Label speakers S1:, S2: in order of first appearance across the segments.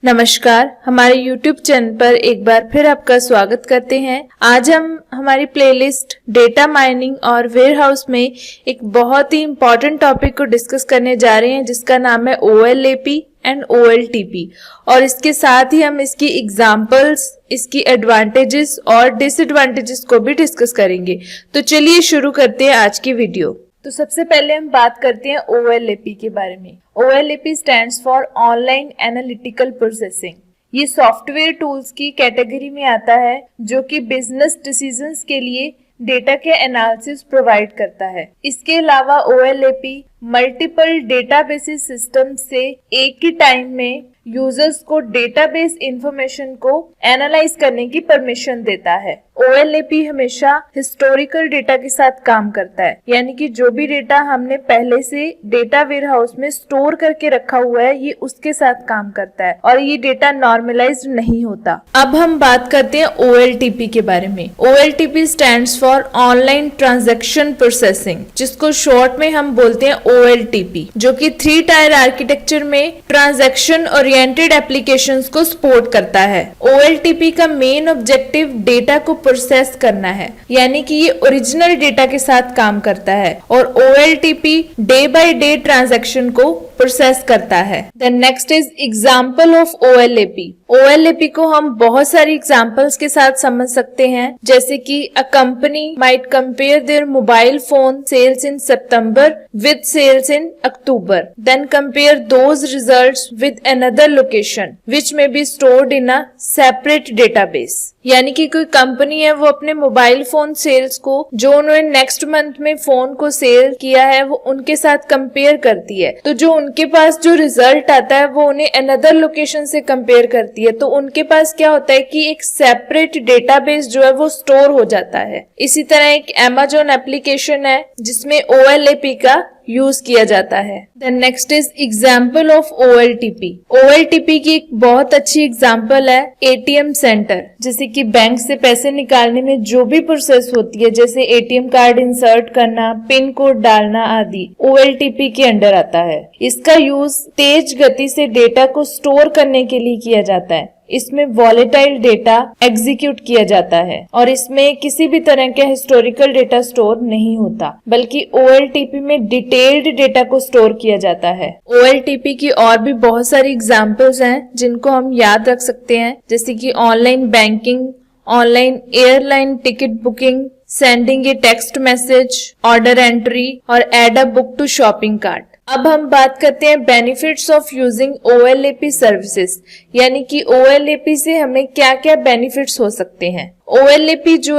S1: नमस्कार, हमारे YouTube channel पर एक बार फिर आपका स्वागत करते हैं। आज हम हमारी प्लेलिस्ट डेटा माइनिंग और वेयरहाउस में एक बहुत ही इम्पोर्टेंट टॉपिक को डिस्कस करने जा रहे हैं, जिसका नाम है OLAP एंड OLTP। और इसके साथ ही हम इसकी एग्जाम्पल्स, इसकी एडवांटेजेस और डिसएडवांटेजेस को भी डिस्कस करेंगे। तो चलिए शुरू करते हैं आज की वीडियो। तो सबसे पहले हम बात करते हैं OLAP के बारे में। OLAP stands for online analytical processing. ये सॉफ्टवेयर टूल्स की कैटेगरी में आता है जो कि बिजनेस डिसीजंस के लिए डेटा के एनालिसिस प्रोवाइड करता है। इसके अलावा OLAP मल्टीपल डेटाबेसेस सिस्टम से एक ही टाइम में यूजर्स को डेटाबेस इंफॉर्मेशन को एनालाइज करने की परमिशन देता है। OLAP हमेशा हिस्टोरिकल डेटा के साथ काम करता है, यानी कि जो भी डेटा हमने पहले से डेटा वेयरहाउस में स्टोर करके रखा हुआ है, ये उसके साथ काम करता है और ये डेटा नॉर्मलाइज्ड नहीं होता। अब हम बात करते हैं OLTP के बारे में। OLTP stands for online transaction processing, जिसको शॉर्ट में हम बोलते हैं OLTP, जो कि 3 टायर आर्किटेक्चर में ट्रांजैक्शन ओरिएंटेड एप्लीकेशंस को सपोर्ट करता है। OLTP का मेन ऑब्जेक्टिव डेटा को प्रोसेस करना है, यानी कि ये ओरिजिनल डेटा के साथ काम करता है और OLTP day by day transaction को प्रोसेस करता है। The next is example of OLAP। OLAP को हम बहुत सारी एग्जांपल्स के साथ समझ सकते हैं, जैसे कि a company might compare their mobile phone sales in September with sales in October, then compare those results with another location which may be stored in a separate database. यानी कि कोई कंपनी है, वो अपने मोबाइल फोन सेल्स को जो उन्होंने next month में फोन को सेल किया है वो उनके साथ कंपेयर करती है। तो जो उनके पास जो रिजल्ट आता है वो उन्हें अनदर लोकेशन से कंपेयर करती है। तो उनके पास क्या होता है कि एक सेपरेट डेटाबेस जो है वो स्टोर हो जाता है। इसी तरह एक Amazon एप्लीकेशन है जिसमें OLAP का यूज किया जाता है। The next is example of OLTP। OLTP की एक बहुत अच्छी एग्जाम्पल है ATM सेंटर, जैसे कि बैंक से पैसे निकालने में जो भी प्रोसेस होती है, जैसे ATM कार्ड इंसर्ट करना, पिन कोड डालना आदि, OLTP के अंडर आता है। इसका यूज तेज गति से डेटा को स्टोर करने के लिए किया जाता है। इसमें वॉलेटाइल डेटा एग्जीक्यूट किया जाता है और इसमें किसी भी तरह का हिस्टोरिकल डेटा स्टोर नहीं होता, बल्कि OLTP में डिटेल्ड डेटा को स्टोर किया जाता है। OLTP की और भी बहुत सारी एग्जांपल्स हैं जिनको हम याद रख सकते हैं, जैसे कि online banking, online airline ticket booking, sending a text message, order entry और add a book to shopping cart. अब हम बात करते हैं benefits of using OLAP services, यानी कि OLAP से हमें क्या क्या बेनिफिट्स हो सकते हैं। OLTP जो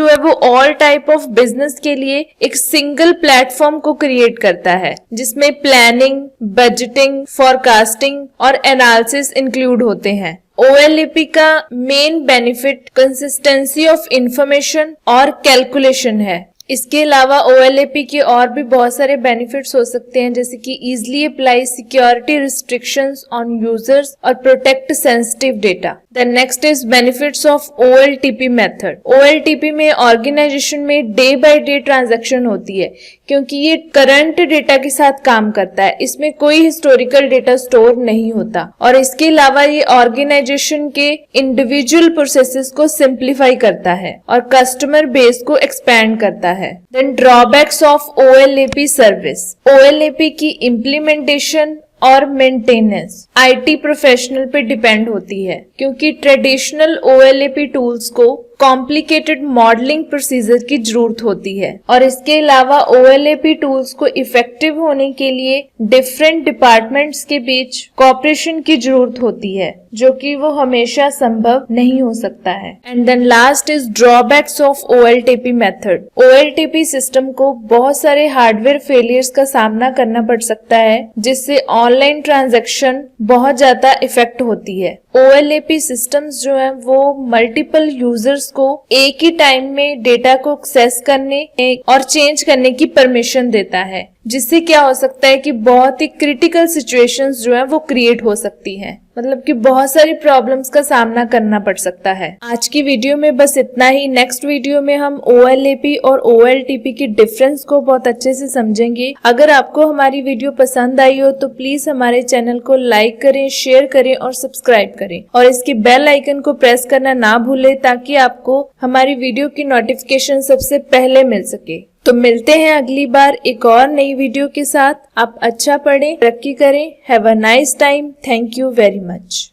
S1: है वो ऑल टाइप ऑफ बिजनेस के लिए एक सिंगल प्लेटफॉर्म को क्रिएट करता है, जिसमें प्लानिंग, बजटिंग, फोरकास्टिंग और एनालिसिस इंक्लूड होते हैं। OLAP का main benefit consistency of information और कैलकुलेशन है। इसके अलावा OLAP के और भी बहुत सारे बेनिफिट्स हो सकते हैं, जैसे कि easily apply security restrictions on users और protect sensitive data. The next is benefits of OLTP method. OLTP में ऑर्गेनाइजेशन में डे बाय डे ट्रांजैक्शन होती है, क्योंकि ये करंट डेटा के साथ काम करता है। इसमें कोई हिस्टोरिकल डेटा स्टोर नहीं होता और इसके अलावा ये ऑर्गेनाइजेशन के इंडिविजुअल प्रोसेसेस को सिंप्लीफाई करता है और कस्टमर बेस को एक्सपैंड करता है। Then drawbacks of OLAP service. OLAP की इम्प्लीमेंटेशन और मेंटेनेंस IT प्रोफेशनल पे डिपेंड होती है, क्योंकि ट्रेडिशनल OLAP टूल्स को कॉम्प्लिकेटेड मॉडलिंग प्रोसीजर की जरूरत होती है और इसके अलावा OLAP टूल्स को इफेक्टिव होने के लिए डिफरेंट डिपार्टमेंट्स के बीच कोऑपरेशन की जरूरत होती है, जो कि वो हमेशा संभव नहीं हो सकता है। And then last is drawbacks of OLTP method. OLTP system को बहुत सारे हार्डवेयर फेलियर्स का सामना करना पड़ सकता है, जिससे ऑनलाइन ट्रांजैक्शन बहुत ज्यादा इफेक्ट होती है। OLAP सिस्टम्स जो है वो मल्टीपल यूजर्स को एक ही टाइम में डेटा को एक्सेस करने और चेंज करने की परमिशन देता है, जिससे क्या हो सकता है कि बहुत ही क्रिटिकल सिचुएशंस जो है वो क्रिएट हो सकती है, मतलब कि बहुत सारी प्रॉब्लम्स का सामना करना पड़ सकता है। आज की वीडियो में बस इतना ही। नेक्स्ट वीडियो में हम OLAP और OLTP की डिफरेंस को बहुत अच्छे से समझेंगे। अगर आपको हमारी वीडियो पसंद आई हो तो प्लीज हमारे चैनल को लाइक करें, शेयर करें और सब्सक्राइब करें, और इसकी बेल आइकन को प्रेस करना ना भूलें ताकि आपको हमारी वीडियो की नोटिफिकेशन सबसे पहले मिल सके। तो मिलते हैं अगली बार एक और नई वीडियो के साथ। आप अच्छा पढ़ें, तरक्की करें। Have a nice time. Thank you very much.